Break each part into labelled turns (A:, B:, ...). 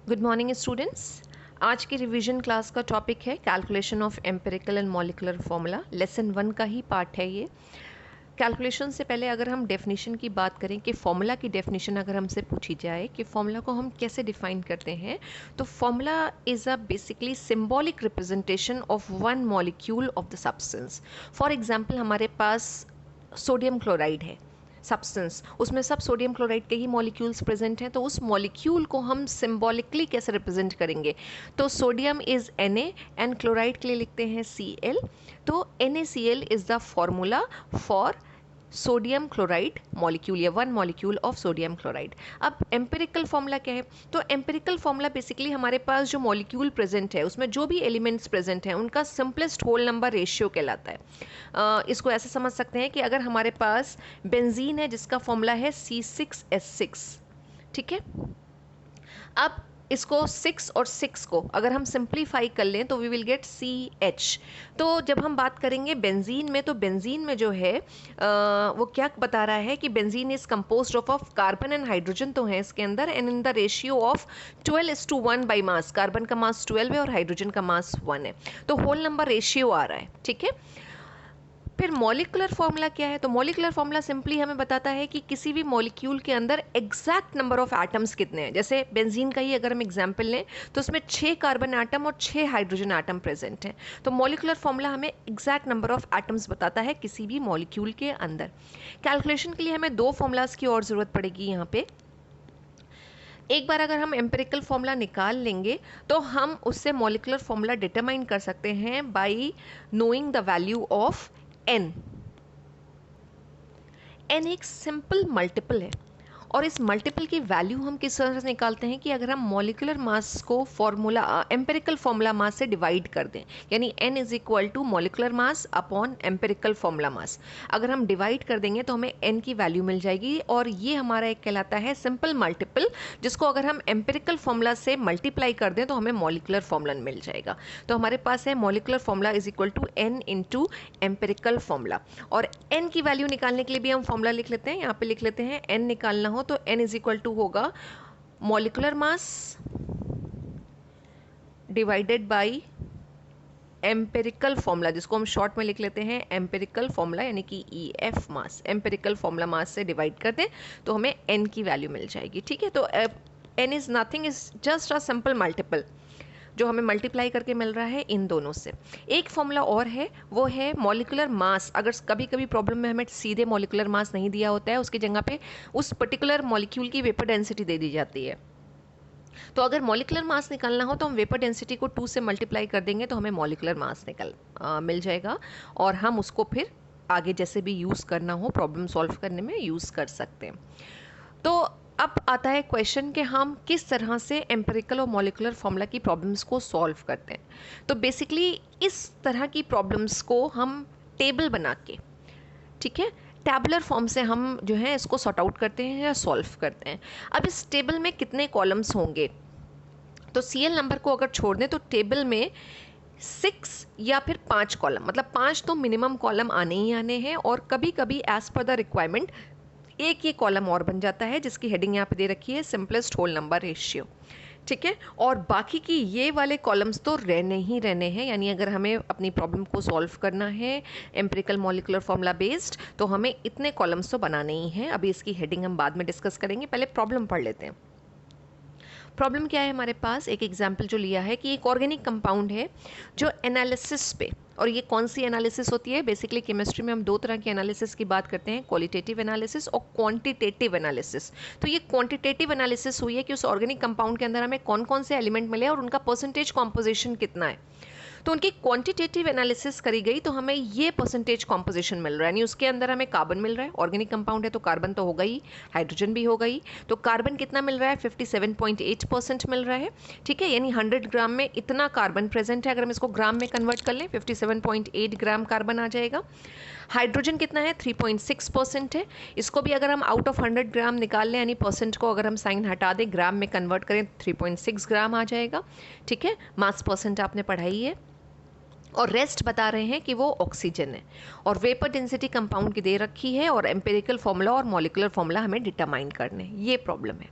A: Good morning students. आज की revision class का टॉपिक है calculation of empirical and molecular formula. Lesson 1 का ही पार्ट है ये। कैलकुलेशन से पहले अगर हम डेफिनेशन की बात करें कि फॉर्मूला की डेफिनेशन अगर हमसे पूछी जाए कि फॉर्मूला को हम कैसे डिफाइन करते हैं, तो formula is a basically symbolic representation of one molecule of the substance. For example हमारे पास सोडियम क्लोराइड है सब्सटेंस, उसमें सब सोडियम क्लोराइड के ही मॉलिक्यूल्स प्रेजेंट हैं, तो उस मॉलिक्यूल को हम सिंबॉलिकली कैसे रिप्रेजेंट करेंगे? तो sodium is Na and chloride के लिए लिखते हैं Cl। तो NaCl is the formula for sodium chloride molecule या one molecule of sodium chloride. अब एम्पिरिकल फॉर्मूला क्या है? तो एम्पिरिकल फॉर्मूला बेसिकली हमारे पास जो मॉलिक्यूल प्रेजेंट है उसमें जो भी एलिमेंट्स प्रेजेंट हैं उनका सिंपलेस्ट होल नंबर रेशियो कहलाता है। इसको ऐसे समझ सकते हैं कि अगर हमारे पास बेंजीन है जिसका फॉर्मूला है C6H6, ठीक है। अब इसको 6 और 6 को अगर हम सिंप्लीफाई कर लें तो वी विल गेट CH। तो जब हम बात करेंगे बेंजीन में, तो बेंजीन में जो है वो क्या बता रहा है कि benzene is composed of carbon and hydrogen तो है इसके अंदर, and in the ratio of 12:1 by mass. Carbon का मास 12 है और हाइड्रोजन का मास 1 है, तो होल नंबर रेशियो आ रहा है, ठीक है। फिर मॉलिकुलर फॉर्मूला क्या है? तो मॉलिकुलर फॉर्मूला सिंपली हमें बताता है कि किसी भी मॉलिक्यूल के अंदर एग्जैक्ट नंबर ऑफ एटम्स कितने हैं। जैसे बेंजीन का ही अगर हम एग्जांपल लें तो उसमें 6 कार्बन एटम और 6 हाइड्रोजन एटम प्रेजेंट हैं। तो मॉलिकुलर फॉर्मूला हमें एग्जैक्ट नंबर ऑफ एटम्स बताता है किसी भी मॉलिक्यूल के अंदर। कैलकुलेशन के लिए हमें 2 फॉर्मूलाज की और ज़रूरत पड़ेगी यहाँ पे। एक बार अगर हम एम्पिरिकल फॉर्मूला निकाल लेंगे तो हम उससे मॉलिकुलर फॉर्मूला डिटरमाइन कर सकते हैं bye knowing the value of n। n एक सिंपल मल्टीपल है और इस मल्टीपल की वैल्यू हम किस तरह से निकालते हैं कि अगर हम मॉलिकुलर मास को फॉर्मूला एम्पिरिकल फॉर्मूला मास से डिवाइड कर दें, यानी n is equal to molecular mass upon empirical formula mass. अगर हम डिवाइड कर देंगे तो हमें n की वैल्यू मिल जाएगी और ये हमारा एक कहलाता है सिंपल मल्टीपल, जिसको अगर हम एम्पिरिकल फॉर्मूला से मल्टीप्लाई कर दें तो हमें मॉलिकुलर फॉर्मूला मिल जाएगा। तो हमारे पास है molecular formula is equal to n into empirical formula. और n की वैल्यू निकालने के लिए भी हम फॉर्मूला लिख लेते हैं, यहाँ पे लिख लेते हैं n निकालना हो तो n इज इक्वल टू होगा molecular mass divided by empirical formula, जिसको हम शॉर्ट में लिख लेते हैं एम्पिरिकल फॉर्मूला, यानी कि EF मास। एम्पिरिकल फॉर्मूला मास से डिवाइड कर दें तो हमें n की वैल्यू मिल जाएगी, ठीक है। तो n is nothing, is just a simple multiple जो हमें मल्टीप्लाई करके मिल रहा है इन दोनों से। एक फॉर्मूला और है, वो है मॉलिकुलर मास। अगर कभी कभी प्रॉब्लम में हमें सीधे मॉलिकुलर मास नहीं दिया होता है, उसकी जगह पे उस पर्टिकुलर मॉलिक्यूल की वेपर डेंसिटी दे दी जाती है। तो अगर मॉलिकुलर मास निकालना हो तो हम वेपर डेंसिटी को 2 से मल्टीप्लाई कर देंगे तो हमें मॉलिकुलर मास मिल जाएगा और हम उसको फिर आगे जैसे भी यूज़ करना हो प्रॉब्लम सॉल्व करने में यूज़ कर सकते हैं। तो अब आता है क्वेश्चन कि हम किस तरह से एम्पिरिकल और मॉलिकुलर फॉर्मूला की प्रॉब्लम्स को सॉल्व करते हैं। तो बेसिकली इस तरह की प्रॉब्लम्स को हम टेबल बना के, ठीक है, टैबुलर फॉर्म से हम जो है इसको सॉर्ट आउट करते हैं या सॉल्व करते हैं। अब इस टेबल में कितने कॉलम्स होंगे? तो Cl नंबर को अगर छोड़ दें तो टेबल में 6 या फिर 5 कॉलम, मतलब 5 तो मिनिमम कॉलम आने ही आने हैं, और कभी कभी एज पर द रिक्वायरमेंट एक ये कॉलम और बन जाता है जिसकी हेडिंग यहाँ पे दे रखी है सिंपलेस्ट होल नंबर रेशियो, ठीक है। और बाकी की ये वाले कॉलम्स तो रहने ही रहने हैं, यानी अगर हमें अपनी प्रॉब्लम को सॉल्व करना है एम्पिरिकल मॉलिकुलर फॉर्मूला बेस्ड तो हमें इतने कॉलम्स तो बनाने ही हैं। अभी इसकी हेडिंग हम बाद में डिस्कस करेंगे, पहले प्रॉब्लम पढ़ लेते हैं। प्रॉब्लम क्या है हमारे पास? एक एग्जाम्पल जो लिया है कि एक ऑर्गेनिक कंपाउंड है जो एनालिसिस पे, और ये कौन सी एनालिसिस होती है? बेसिकली केमिस्ट्री में हम 2 तरह की एनालिसिस की बात करते हैं, क्वालिटेटिव एनालिसिस और क्वांटिटेटिव एनालिसिस। तो ये क्वांटिटेटिव एनालिसिस हुई है कि उस ऑर्गेनिक कंपाउंड के अंदर हमें कौन कौन से एलिमेंट मिले और उनका परसेंटेज कॉम्पोजिशन कितना है। तो उनकी क्वांटिटेटिव एनालिसिस करी गई तो हमें ये परसेंटेज कॉम्पोजिशन मिल रहा है, यानी उसके अंदर हमें कार्बन मिल रहा है। ऑर्गेनिक कंपाउंड है तो कार्बन तो होगा ही, हाइड्रोजन भी होगा ही। तो कार्बन कितना मिल रहा है? 57.8% मिल रहा है, ठीक है। यानी 100 ग्राम में इतना कार्बन प्रेजेंट है। अगर हम इसको ग्राम में कन्वर्ट कर लें 57.8 ग्राम कार्बन आ जाएगा। हाइड्रोजन कितना है? 3.6% है। इसको भी अगर हम आउट ऑफ 100 ग्राम निकाल लें, यानी परसेंट को अगर हम साइन हटा दें ग्राम में कन्वर्ट करें 3.6 ग्राम आ जाएगा, ठीक है। मास परसेंट आपने पढ़ाई है। और रेस्ट बता रहे हैं कि वो ऑक्सीजन है, और वेपर डेंसिटी कंपाउंड की दे रखी है, और एम्पिरिकल फॉर्मूला और मॉलिकुलर फॉर्मूला हमें डिटरमाइन करने हैं। ये प्रॉब्लम है।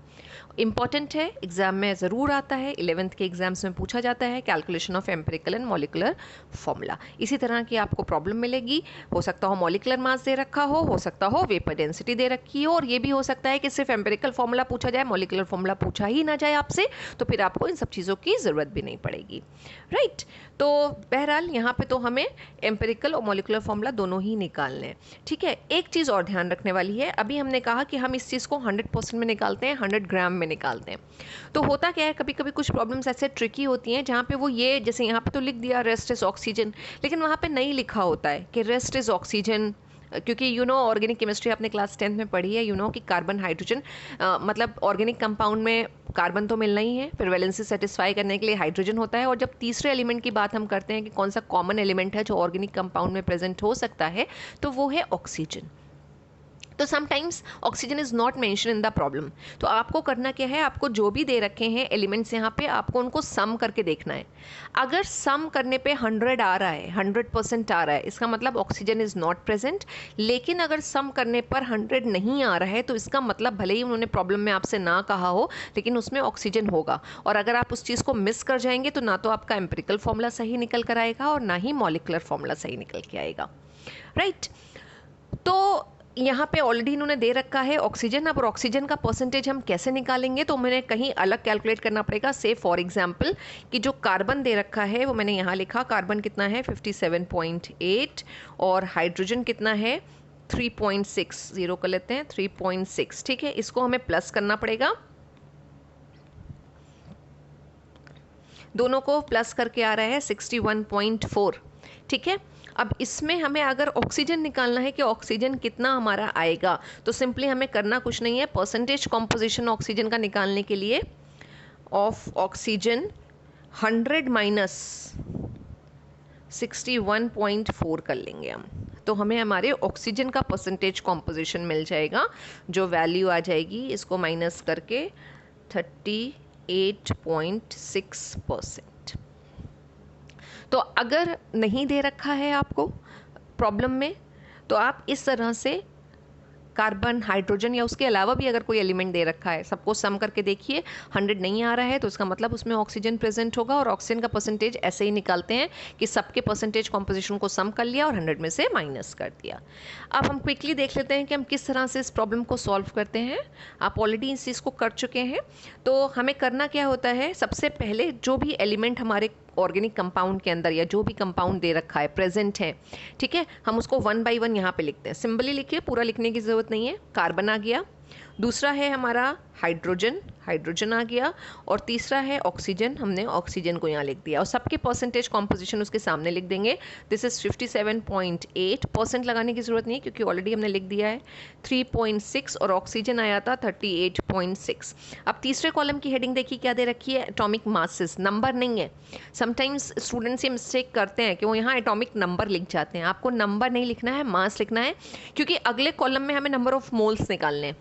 A: इंपॉर्टेंट है, एग्जाम में ज़रूर आता है, 11th के एग्जाम्स में पूछा जाता है, calculation of empirical and molecular formula. इसी तरह की आपको प्रॉब्लम मिलेगी, हो सकता हो मॉलिकुलर मास दे रखा हो सकता हो वेपर डेंसिटी दे रखी हो, और ये भी हो सकता है कि सिर्फ एम्पिरिकल फॉर्मूला पूछा जाए, मॉलिकुलर फॉर्मूला पूछा ही ना जाए आपसे, तो फिर आपको इन सब चीज़ों की ज़रूरत भी नहीं पड़ेगी, राइट। तो बहरहाल यहाँ पे तो हमें एम्पिरिकल और मॉलिकुलर फॉर्मूला दोनों ही निकालने हैं, ठीक है। एक चीज़ और ध्यान रखने वाली है, अभी हमने कहा कि हम इस चीज़ को 100% में निकालते हैं, 100 ग्राम में निकालते हैं। तो होता क्या है, कभी कभी कुछ प्रॉब्लम्स ऐसे ट्रिकी होती हैं जहाँ पे वो ये, जैसे यहाँ पे तो लिख दिया रेस्ट इज ऑक्सीजन, लेकिन वहाँ पे नहीं लिखा होता है कि रेस्ट इज ऑक्सीजन, क्योंकि ऑर्गेनिक केमिस्ट्री आपने क्लास 10th में पढ़ी है, कि कार्बन हाइड्रोजन, मतलब ऑर्गेनिक कंपाउंड में कार्बन तो मिलना ही है, फिर वैलेंसी सेटिस्फाई करने के लिए हाइड्रोजन होता है, और जब तीसरे एलिमेंट की बात हम करते हैं कि कौन सा कॉमन एलिमेंट है जो ऑर्गेनिक कंपाउंड में प्रेजेंट हो सकता है, तो वो है ऑक्सीजन। तो sometimes oxygen is not mention in the problem. तो आपको करना क्या है, आपको जो भी दे रखे हैं एलिमेंट्स यहाँ पे, आपको उनको सम करके देखना है। अगर सम करने पे 100 आ रहा है, 100% आ रहा है, इसका मतलब ऑक्सीजन इज नॉट प्रेजेंट। लेकिन अगर सम करने पर 100 नहीं आ रहा है, तो इसका मतलब भले ही उन्होंने प्रॉब्लम में आपसे ना कहा हो, लेकिन उसमें ऑक्सीजन होगा। और अगर आप उस चीज़ को मिस कर जाएंगे तो ना तो आपका एम्पिरिकल फॉर्मूला सही निकल कर आएगा और ना ही मॉलिकुलर फॉर्मूला सही निकल के आएगा, राइट। तो यहाँ पे ऑलरेडी इन्होंने दे रखा है ऑक्सीजन। अब ऑक्सीजन का परसेंटेज हम कैसे निकालेंगे, तो मैंने कहीं अलग कैलकुलेट करना पड़ेगा। से फॉर एग्जांपल कि जो कार्बन दे रखा है वो मैंने यहाँ लिखा, कार्बन कितना है 57.8 और हाइड्रोजन कितना है 3.6, जीरो कर लेते हैं 3.6, ठीक है। इसको हमें प्लस करना पड़ेगा, दोनों को प्लस करके आ रहा है 61.4, ठीक है। अब इसमें हमें अगर ऑक्सीजन निकालना है कि ऑक्सीजन कितना हमारा आएगा, तो सिंपली हमें करना कुछ नहीं है, परसेंटेज कॉम्पोजिशन ऑक्सीजन का निकालने के लिए ऑफ ऑक्सीजन 100 माइनस 61.4 कर लेंगे हम, तो हमें हमारे ऑक्सीजन का परसेंटेज कॉम्पोजिशन मिल जाएगा, जो वैल्यू आ जाएगी इसको माइनस करके 38.6%। तो अगर नहीं दे रखा है आपको प्रॉब्लम में, तो आप इस तरह से कार्बन, हाइड्रोजन या उसके अलावा भी अगर कोई एलिमेंट दे रखा है, सबको सम करके देखिए, 100 नहीं आ रहा है तो इसका मतलब उसमें ऑक्सीजन प्रेजेंट होगा, और ऑक्सीजन का परसेंटेज ऐसे ही निकालते हैं कि सबके परसेंटेज कॉम्पोजिशन को सम कर लिया और 100 में से माइनस कर दिया। अब हम क्विकली देख लेते हैं कि हम किस तरह से इस प्रॉब्लम को सॉल्व करते हैं। आप ऑलरेडी इस चीज़ को कर चुके हैं। तो हमें करना क्या होता है, सबसे पहले जो भी एलिमेंट हमारे ऑर्गेनिक कंपाउंड के अंदर या जो भी कंपाउंड दे रखा है प्रेजेंट है, ठीक है, हम उसको 1 बाई 1 यहाँ पे लिखते हैं। सिंबली लिखिए, पूरा लिखने की ज़रूरत नहीं है। कार्बन आ गया, दूसरा है हमारा हाइड्रोजन, हाइड्रोजन आ गया, और तीसरा है ऑक्सीजन, हमने ऑक्सीजन को यहाँ लिख दिया, और सबके परसेंटेज कॉम्पोजिशन उसके सामने लिख देंगे। दिस इज 57.8%, लगाने की ज़रूरत नहीं है क्योंकि ऑलरेडी हमने लिख दिया है 3.6, और ऑक्सीजन आया था 38.6। अब तीसरे कॉलम की हेडिंग देखिए क्या दे रखी है, एटॉमिक मासेस, नंबर नहीं है। समटाइम्स स्टूडेंट्स ये मिस्टेक करते हैं कि वो यहाँ एटॉमिक नंबर लिख जाते हैं। आपको नंबर नहीं लिखना है, मास लिखना है, क्योंकि अगले कॉलम में हमें नंबर ऑफ मोल्स निकालने हैं।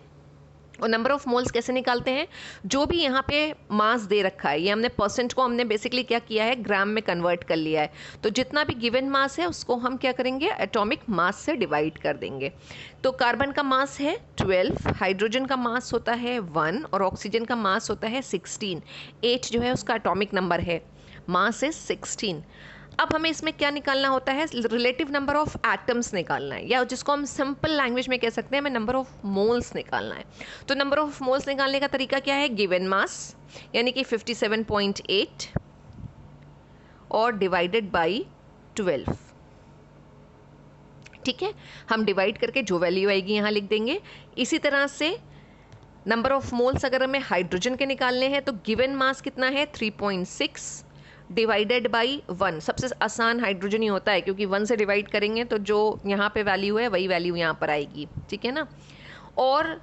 A: और नंबर ऑफ मोल्स कैसे निकालते हैं, जो भी यहाँ पे मास दे रखा है, ये हमने परसेंट को हमने बेसिकली क्या किया है, ग्राम में कन्वर्ट कर लिया है। तो जितना भी गिवन मास है उसको हम क्या करेंगे, एटॉमिक मास से डिवाइड कर देंगे। तो कार्बन का मास है 12, हाइड्रोजन का मास होता है 1, और ऑक्सीजन का मास होता है 16। 8 जो है उसका एटॉमिक नंबर है, मास इज 16। अब हमें इसमें क्या निकालना होता है, रिलेटिव नंबर ऑफ एटम्स निकालना है, या जिसको हम सिंपल लैंग्वेज में कह सकते हैं हमें नंबर ऑफ मोल्स निकालना है। तो नंबर ऑफ मोल्स निकालने का तरीका क्या है, गिवन मास यानी कि 57.8 और डिवाइडेड बाई 12, ठीक है। हम डिवाइड करके जो वैल्यू आएगी यहाँ लिख देंगे। इसी तरह से नंबर ऑफ मोल्स अगर हमें हाइड्रोजन के निकालने हैं तो गिवन मास कितना है 3.6 डिवाइडेड बाई 1। सबसे आसान हाइड्रोजन ही होता है क्योंकि 1 से डिवाइड करेंगे तो जो यहाँ पे वैल्यू है वही वैल्यू यहाँ पर आएगी, ठीक है ना। और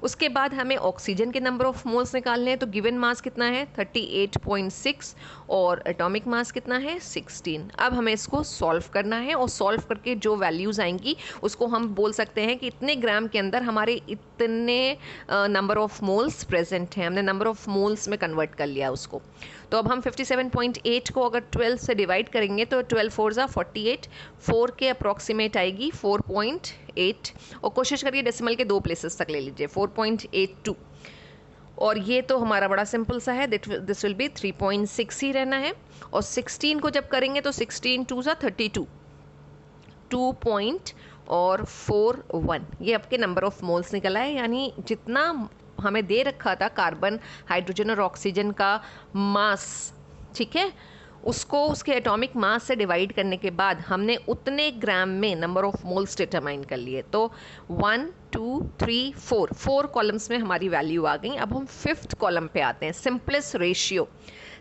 A: उसके बाद हमें ऑक्सीजन के नंबर ऑफ मोल्स निकालने हैं, तो गिवन मास कितना है 38.6 और एटॉमिक मास कितना है 16। अब हमें इसको सॉल्व करना है, और सॉल्व करके जो वैल्यूज़ आएंगी उसको हम बोल सकते हैं कि इतने ग्राम के अंदर हमारे इतने नंबर ऑफ मोल्स प्रेजेंट हैं। हमने नंबर ऑफ मोल्स में कन्वर्ट कर लिया उसको। तो अब हम 57.8 को अगर 12 से डिवाइड करेंगे तो 12 4 ज़ा 48, 4 के अप्रॉक्सीमेट आएगी 4.8, और कोशिश करिए डेसिमल के 2 प्लेसेस तक ले लीजिए 4.82, और ये तो हमारा बड़ा सिंपल सा है, दिस विल बी 3.6 ही रहना है। और 16 को जब करेंगे तो 16 2 सा 32, 2.41 ये आपके नंबर ऑफ मोल्स निकला है। यानी जितना हमें दे रखा था कार्बन, हाइड्रोजन और ऑक्सीजन का मास, ठीक है, उसको उसके एटॉमिक मास से डिवाइड करने के बाद हमने उतने ग्राम में नंबर ऑफ मोल्स डिटरमाइन कर लिए। तो 1 2 3 4 कॉलम्स में हमारी वैल्यू आ गई। अब हम 5th कॉलम पे आते हैं, सिंपलेस्ट रेशियो।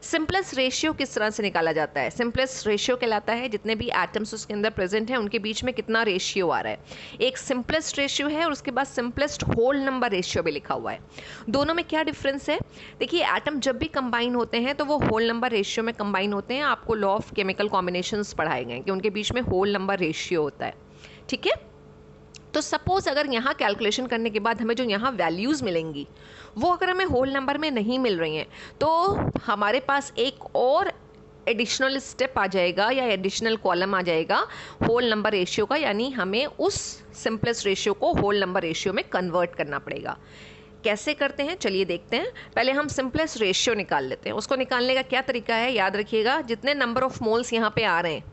A: सिंपलेस्ट रेशियो किस तरह से निकाला जाता है? सिंपलेस्ट रेशियो कहलाता है जितने भी एटम्स उसके अंदर प्रेजेंट हैं उनके बीच में कितना रेशियो आ रहा है। एक सिंपलेस्ट रेशियो है और उसके बाद सिंपलेस्ट होल नंबर रेशियो भी लिखा हुआ है। दोनों में क्या डिफरेंस है? देखिए, एटम जब भी कंबाइन होते हैं तो वो होल नंबर रेशियो में कंबाइन होते हैं। आपको लॉ ऑफ केमिकल कॉम्बिनेशंस पढ़ाए गए हैं कि उनके बीच में होल नंबर रेशियो होता है, ठीक है। तो सपोज अगर यहाँ कैलकुलेशन करने के बाद हमें जो यहाँ वैल्यूज़ मिलेंगी वो अगर हमें होल नंबर में नहीं मिल रही हैं तो हमारे पास एक और एडिशनल स्टेप आ जाएगा या एडिशनल कॉलम आ जाएगा होल नंबर रेशियो का, यानी हमें उस सिंपलेस्ट रेशियो को होल नंबर रेशियो में कन्वर्ट करना पड़ेगा। कैसे करते हैं चलिए देखते हैं। पहले हम सिंपलेस्ट रेशियो निकाल लेते हैं। उसको निकालने का क्या तरीका है याद रखिएगा, जितने नंबर ऑफ मोल्स यहाँ पे आ रहे हैं,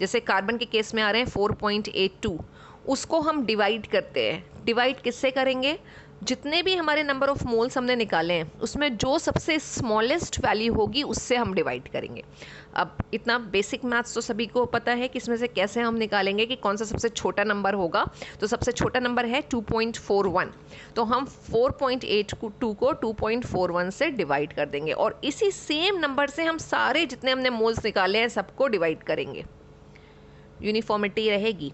A: जैसे कार्बन के केस में आ रहे हैं 4.82, उसको हम डिवाइड करते हैं। डिवाइड किससे करेंगे? जितने भी हमारे नंबर ऑफ मोल्स हमने निकाले हैं उसमें जो सबसे स्मॉलेस्ट वैल्यू होगी उससे हम डिवाइड करेंगे। अब इतना बेसिक मैथ्स तो सभी को पता है कि इसमें से कैसे हम निकालेंगे कि कौन सा सबसे छोटा नंबर होगा। तो सबसे छोटा नंबर है 2.41, तो हम 4.82 को 2.41 से डिवाइड कर देंगे और इसी सेम नंबर से हम सारे जितने हमने मोल्स निकाले हैं सबको डिवाइड करेंगे, यूनिफॉर्मिटी रहेगी।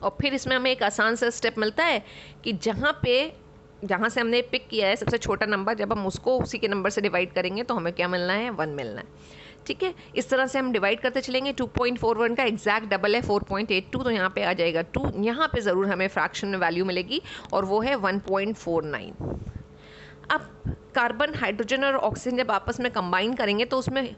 A: और फिर इसमें हमें एक आसान सा स्टेप मिलता है कि जहाँ से हमने पिक किया है सबसे छोटा नंबर, जब हम उसको उसी के नंबर से डिवाइड करेंगे तो हमें क्या मिलना है? 1 मिलना है, ठीक है। इस तरह से हम डिवाइड करते चलेंगे। 2.41 का एग्जैक्ट डबल है 4.82, तो यहाँ पे आ जाएगा 2। यहाँ पे ज़रूर हमें फ्रैक्शन में वैल्यू मिलेगी और वो है 1.49। अब कार्बन, हाइड्रोजन और ऑक्सीजन जब आपस में कंबाइन करेंगे तो उसमें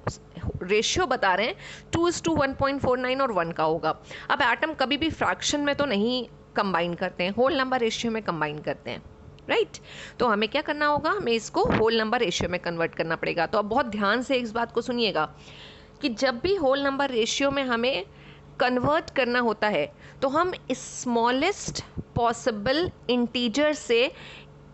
A: रेशियो बता रहे हैं 2:1.49 और 1 का होगा। अब एटम कभी भी फ्रैक्शन में तो नहीं कंबाइन करते हैं, होल नंबर रेशियो में कंबाइन करते हैं, राइट। तो हमें क्या करना होगा? हमें इसको होल नंबर रेशियो में कन्वर्ट करना पड़ेगा। तो अब बहुत ध्यान से इस बात को सुनिएगा कि जब भी होल नंबर रेशियो में हमें कन्वर्ट करना होता है तो हम स्मॉलेस्ट पॉसिबल इंटीजर से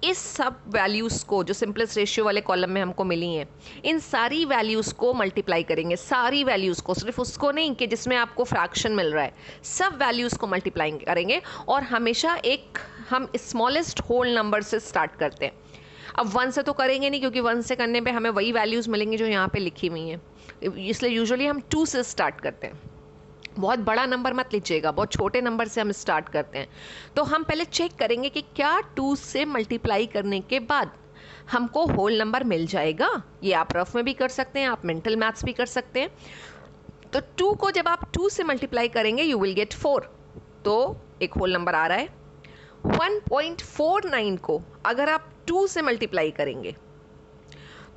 A: इस सब वैल्यूज़ को जो सिंपलेस्ट रेशियो वाले कॉलम में हमको मिली हैं, इन सारी वैल्यूज़ को मल्टीप्लाई करेंगे। सारी वैल्यूज़ को, सिर्फ उसको नहीं कि जिसमें आपको फ्रैक्शन मिल रहा है, सब वैल्यूज़ को मल्टीप्लाई करेंगे। और हमेशा एक हम स्मॉलेस्ट होल नंबर से स्टार्ट करते हैं। अब 1 से तो करेंगे नहीं क्योंकि 1 से करने पे हमें वही वैल्यूज़ मिलेंगी जो यहाँ पे लिखी हुई हैं, इसलिए यूजुअली हम 2 से स्टार्ट करते हैं। बहुत बड़ा नंबर मत लीजिएगा, बहुत छोटे नंबर से हम स्टार्ट करते हैं। तो हम पहले चेक करेंगे कि क्या 2 से मल्टीप्लाई करने के बाद हमको होल नंबर मिल जाएगा। ये आप रफ में भी कर सकते हैं, आप मेंटल मैथ्स भी कर सकते हैं। तो 2 को जब आप 2 से मल्टीप्लाई करेंगे यू विल गेट 4, तो एक होल नंबर आ रहा है। 1.49 को अगर आप 2 से मल्टीप्लाई करेंगे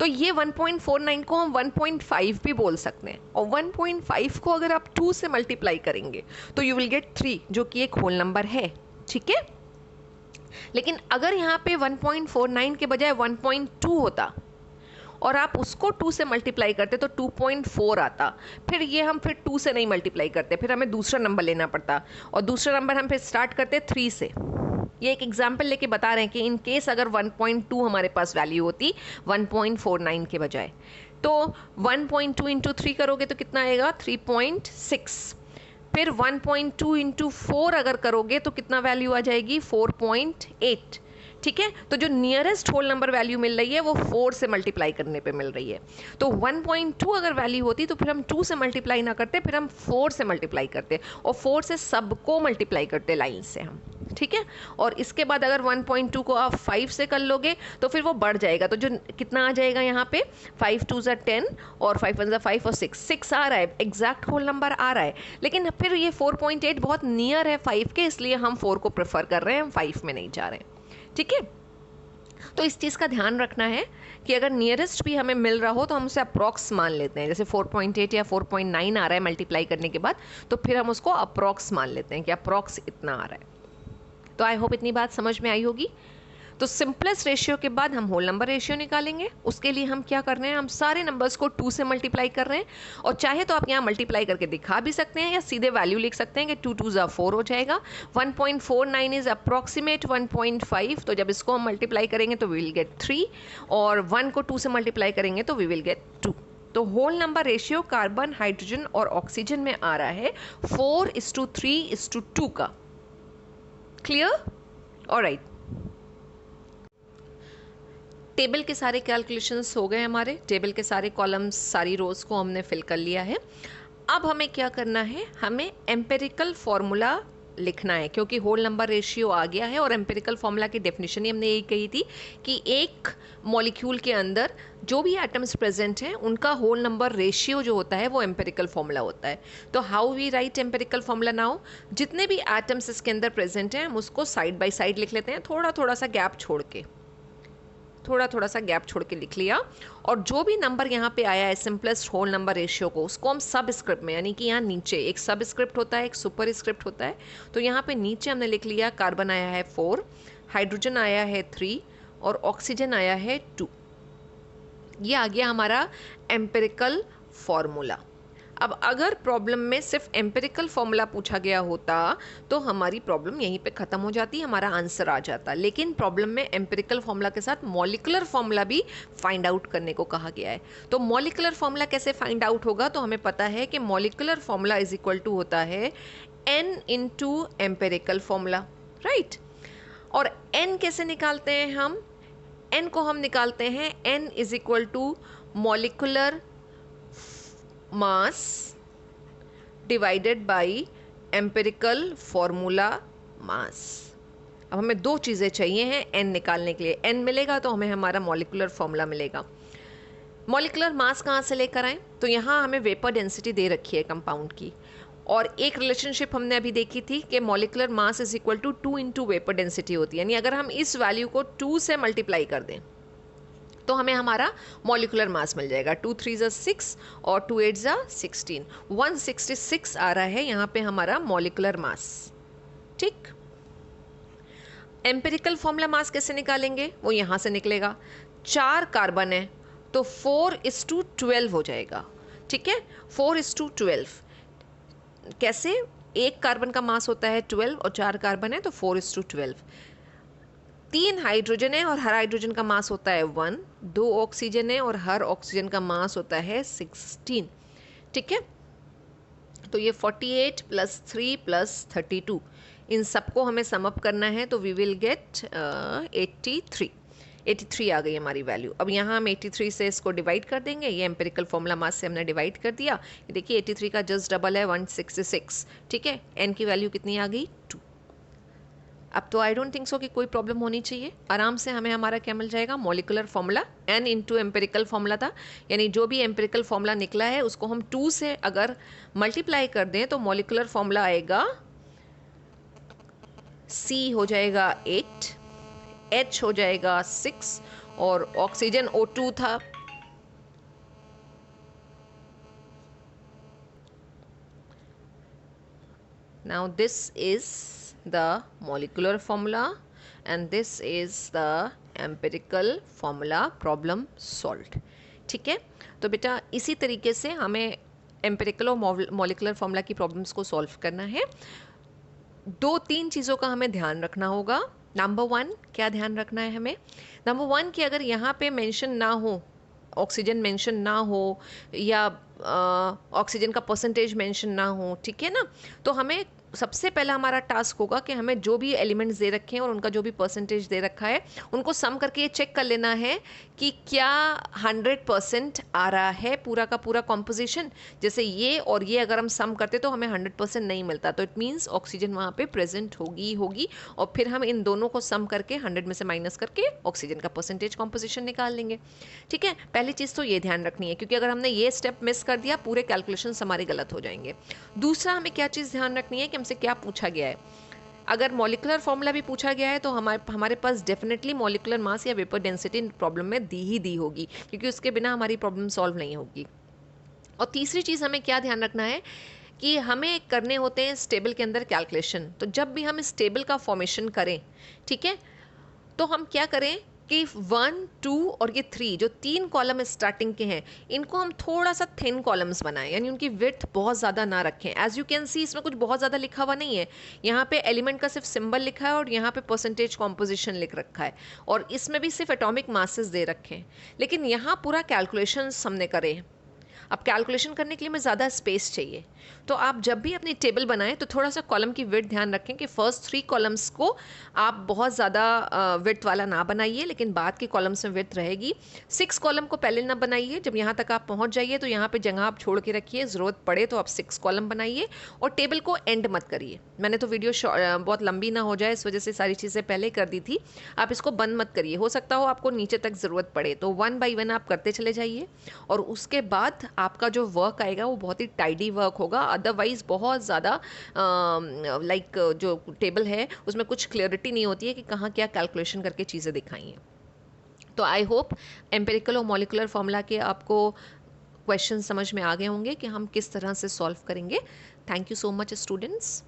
A: तो ये 1.49 को हम 1.5 भी बोल सकते हैं, और 1.5 को अगर आप 2 से मल्टीप्लाई करेंगे तो यू विल गेट 3, जो कि एक होल नंबर है, ठीक है। लेकिन अगर यहाँ पे 1.49 के बजाय 1.2 होता और आप उसको 2 से मल्टीप्लाई करते तो 2.4 आता। फिर ये हम फिर 2 से नहीं मल्टीप्लाई करते, फिर हमें दूसरा नंबर लेना पड़ता, और दूसरा नंबर हम फिर स्टार्ट करते 3 से। ये एक एग्जाम्पल लेके बता रहे हैं कि इन केस अगर 1.2 हमारे पास वैल्यू होती 1.49 के बजाय, तो 1.2 इंटू 3 करोगे तो कितना आएगा? 3.6। फिर 1.2 इंटू 4 अगर करोगे तो कितना वैल्यू आ जाएगी? 4.8, ठीक है। तो जो नियरेस्ट होल नंबर वैल्यू मिल रही है वो 4 से मल्टीप्लाई करने पे मिल रही है। तो 1.2 अगर वैल्यू होती तो फिर हम 2 से मल्टीप्लाई ना करते, फिर हम 4 से मल्टीप्लाई करते, और 4 से सबको मल्टीप्लाई करते लाइन से हम, ठीक है। और इसके बाद अगर 1.2 को आप 5 से कर लोगे तो फिर वो बढ़ जाएगा। तो जो कितना आ जाएगा यहाँ पे? 5 2 ज़ा 10 और 5 1 ज़ा 5 और 6 आ रहा है, एग्जैक्ट होल नंबर आ रहा है। लेकिन फिर ये 4.8 बहुत नियर है 5 के, इसलिए हम 4 को प्रेफर कर रहे हैं, हम 5 में नहीं जा रहे हैं, ठीक है। तो इस चीज़ का ध्यान रखना है कि अगर नियरेस्ट भी हमें मिल रहा हो तो हम उसे अप्रॉक्स मान लेते हैं। जैसे 4.8 या 4.9 आ रहा है मल्टीप्लाई करने के बाद, तो फिर हम उसको अप्रॉक्स मान लेते हैं कि अप्रॉक्स इतना आ रहा है। तो आई होप इतनी बात समझ में आई होगी। तो सिंपलेस्ट रेशियो के बाद हम होल नंबर रेशियो निकालेंगे। उसके लिए हम क्या कर रहे हैं, हम सारे नंबर्स को 2 से मल्टीप्लाई कर रहे हैं, और चाहे तो आप यहाँ मल्टीप्लाई करके दिखा भी सकते हैं या सीधे वैल्यू लिख सकते हैं कि 2 2 ज़ा 4 हो जाएगा। 1.49 इज अप्रॉक्सीमेट 1.5, तो जब इसको हम मल्टीप्लाई करेंगे तो वी विल गेट 3, और 1 को 2 से मल्टीप्लाई करेंगे तो वी विल गेट 2। तो whole number ratio carbon, hydrogen और ऑक्सीजन में आ रहा है 4:3:2 का। क्लियर? ऑलराइट, टेबल के सारे कैलकुलेशंस हो गए हमारे, टेबल के सारे कॉलम्स, सारी रोज को हमने फिल कर लिया है। अब हमें क्या करना है, हमें एम्पिरिकल फॉर्मूला लिखना है, क्योंकि होल नंबर रेशियो आ गया है। और एम्पिरिकल फॉर्मूला की डेफिनेशन ही हमने यही कही थी कि एक मॉलिक्यूल के अंदर जो भी एटम्स प्रेजेंट हैं उनका होल नंबर रेशियो जो होता है वो एम्पिरिकल फॉर्मूला होता है। तो how we write empirical formula now, जितने भी एटम्स इसके अंदर प्रेजेंट हैं हम उसको साइड बाय साइड लिख लेते हैं, थोड़ा थोड़ा सा गैप छोड़ के, थोड़ा थोड़ा सा गैप छोड़ के लिख लिया। और जो भी नंबर यहाँ पे आया है सिंपलेस्ट होल नंबर रेशियो को, उसको हम सब स्क्रिप्ट में, यानी कि यहाँ नीचे एक सब स्क्रिप्ट होता है, एक सुपर स्क्रिप्ट होता है, तो यहाँ पे नीचे हमने लिख लिया कार्बन आया है 4, हाइड्रोजन आया है 3 और ऑक्सीजन आया है 2। ये आ गया हमारा एम्पिरिकल फॉर्मूला। अब अगर प्रॉब्लम में सिर्फ एम्पिरिकल फॉर्मूला पूछा गया होता तो हमारी प्रॉब्लम यहीं पे ख़त्म हो जाती, हमारा आंसर आ जाता। लेकिन प्रॉब्लम में एम्पिरिकल फॉर्मूला के साथ मॉलिकुलर फॉर्मूला भी फाइंड आउट करने को कहा गया है। तो मॉलिकुलर फॉर्मूला कैसे फाइंड आउट होगा, तो हमें पता है कि molecular formula is equal to होता है n into empirical formula, right. और n कैसे निकालते हैं हम, n को हम निकालते हैं n is equal to molecular mass divided by empirical formula mass. अब हमें दो चीज़ें चाहिए हैं n निकालने के लिए, n मिलेगा तो हमें हमारा मॉलिकुलर फॉर्मूला मिलेगा। मॉलिकुलर मास कहाँ से लेकर आए, तो यहाँ हमें वेपर डेंसिटी दे रखी है कंपाउंड की, और एक रिलेशनशिप हमने अभी देखी थी कि molecular mass is equal to 2 into vapour density होती है, यानी अगर हम इस वैल्यू को 2 से मल्टीप्लाई कर दें तो हमें हमारा मॉलिकुलर मास मिल जाएगा। 2 3 ज़ा 6 और 2 8 ज़ा 16, 166 आ रहा है यहाँ पे हमारा मॉलिकुलर मास, ठीक। एम्पिरिकल फॉर्मूला मास कैसे निकालेंगे, वो यहाँ से निकलेगा। 4 कार्बन है तो 4:12 हो जाएगा, ठीक है। 4:12 कैसे, एक कार्बन का मास होता है 12 और 4 कार्बन है तो 4:12। 3 हाइड्रोजन है और हर हाइड्रोजन का मास होता है 1, 2 ऑक्सीजन है और हर ऑक्सीजन का मास होता है 16, ठीक है। तो ये 48 + 3 + 32, इन सबको हमें सम अप करना है तो वी विल गेट 83 आ गई हमारी वैल्यू। अब यहाँ हम 83 से इसको डिवाइड कर देंगे, ये एम्पिरिकल फॉर्मूला मास से हमने डिवाइड कर दिया। देखिए 83 का जस्ट डबल है 166, ठीक है। n की वैल्यू कितनी आ गई, 2। अब तो आई डोंट थिंक सो कि कोई प्रॉब्लम होनी चाहिए, आराम से हमें हमारा क्या मिल जाएगा, molecular formula n into empirical formula था, यानी जो भी एम्पेरिकल फॉर्मूला निकला है उसको हम 2 से अगर मल्टीप्लाई कर दें तो मॉलिकुलर फॉर्मूला आएगा C हो जाएगा 8, H हो जाएगा 6 और ऑक्सीजन O2 था। Now this is the molecular formula and this is the empirical formula, problem solved, ठीक है। तो बेटा इसी तरीके से हमें एम्पेरिकल और मॉलिकुलर फॉर्मूला की प्रॉब्लम्स को सॉल्व करना है। 2-3 चीज़ों का हमें ध्यान रखना होगा। नंबर 1 क्या ध्यान रखना है हमें, नंबर 1 कि अगर यहाँ पे मेंशन ना हो, ऑक्सीजन मेंशन ना हो या ऑक्सीजन का परसेंटेज मेंशन ना हो, ठीक है ना, तो हमें सबसे पहला हमारा टास्क होगा कि हमें जो भी एलिमेंट्स दे रखे हैं और उनका जो भी परसेंटेज दे रखा है उनको सम करके ये चेक कर लेना है कि क्या 100% आ रहा है पूरा का पूरा कॉम्पोजिशन। जैसे ये और ये अगर हम सम करते तो हमें 100% नहीं मिलता, तो इट मीन्स ऑक्सीजन वहाँ पे प्रेजेंट होगी और फिर हम इन दोनों को सम करके 100 में से माइनस करके ऑक्सीजन का परसेंटेज कॉम्पोजिशन निकाल लेंगे, ठीक है। पहली चीज़ तो ये ध्यान रखनी है, क्योंकि अगर हमने ये स्टेप मिस कर दिया पूरे कैलकुलेशंस हमारे गलत हो जाएंगे। दूसरा हमें क्या चीज़ ध्यान रखनी है कि हमसे क्या पूछा गया है। अगर मॉलिकुलर फॉर्मूला भी पूछा गया है तो हमारे पास डेफिनेटली मॉलिकुलर मास या वेपर डेंसिटी प्रॉब्लम में दी होगी, क्योंकि उसके बिना हमारी प्रॉब्लम सॉल्व नहीं होगी। और तीसरी चीज़ हमें क्या ध्यान रखना है कि हमें करने होते हैं इस टेबल के अंदर कैलकुलेशन। तो जब भी हम इस टेबल का फॉर्मेशन करें, ठीक है, तो हम क्या करें कि 1, 2 और ये 3 जो 3 कॉलम स्टार्टिंग के हैं, इनको हम थोड़ा सा थिन कॉलम्स बनाएं, यानी उनकी विड्थ बहुत ज़्यादा ना रखें। एज यू कैन सी इसमें कुछ बहुत ज़्यादा लिखा हुआ नहीं है, यहाँ पे एलिमेंट का सिर्फ सिंबल लिखा है और यहाँ पे परसेंटेज कॉम्पोजिशन लिख रखा है, और इसमें भी सिर्फ एटॉमिक मासेस दे रखे हैं, लेकिन यहाँ पूरा कैलकुलेशंस हमने करे। अब कैलकुलेशन करने के लिए हमें ज़्यादा स्पेस चाहिए, तो आप जब भी अपनी टेबल बनाएं तो थोड़ा सा कॉलम की विड्थ ध्यान रखें कि फर्स्ट 3 कॉलम्स को आप बहुत ज़्यादा विड्थ वाला ना बनाइए, लेकिन बाद के कॉलम्स में विड्थ रहेगी। 6 कॉलम को पहले ना बनाइए, जब यहाँ तक आप पहुँच जाइए तो यहाँ पे जगह आप छोड़ के रखिए, ज़रूरत पड़े तो आप 6 कॉलम बनाइए, और टेबल को एंड मत करिए। मैंने तो वीडियो बहुत लंबी ना हो जाए इस वजह से सारी चीज़ें पहले कर दी थी, आप इसको बंद मत करिए, हो सकता हो आपको नीचे तक ज़रूरत पड़े, तो 1 बाई 1 आप करते चले जाइए, और उसके बाद आपका जो वर्क आएगा वो बहुत ही टाइडी वर्क होगा। अदरवाइज बहुत ज़्यादा लाइक जो टेबल है उसमें कुछ क्लियरिटी नहीं होती है कि कहाँ क्या कैलकुलेशन करके चीज़ें दिखाई हैं। तो आई होप एम्पेरिकल और मॉलिकुलर फॉर्मूला के आपको क्वेश्चन समझ में आ गए होंगे कि हम किस तरह से सॉल्व करेंगे। Thank you so much students.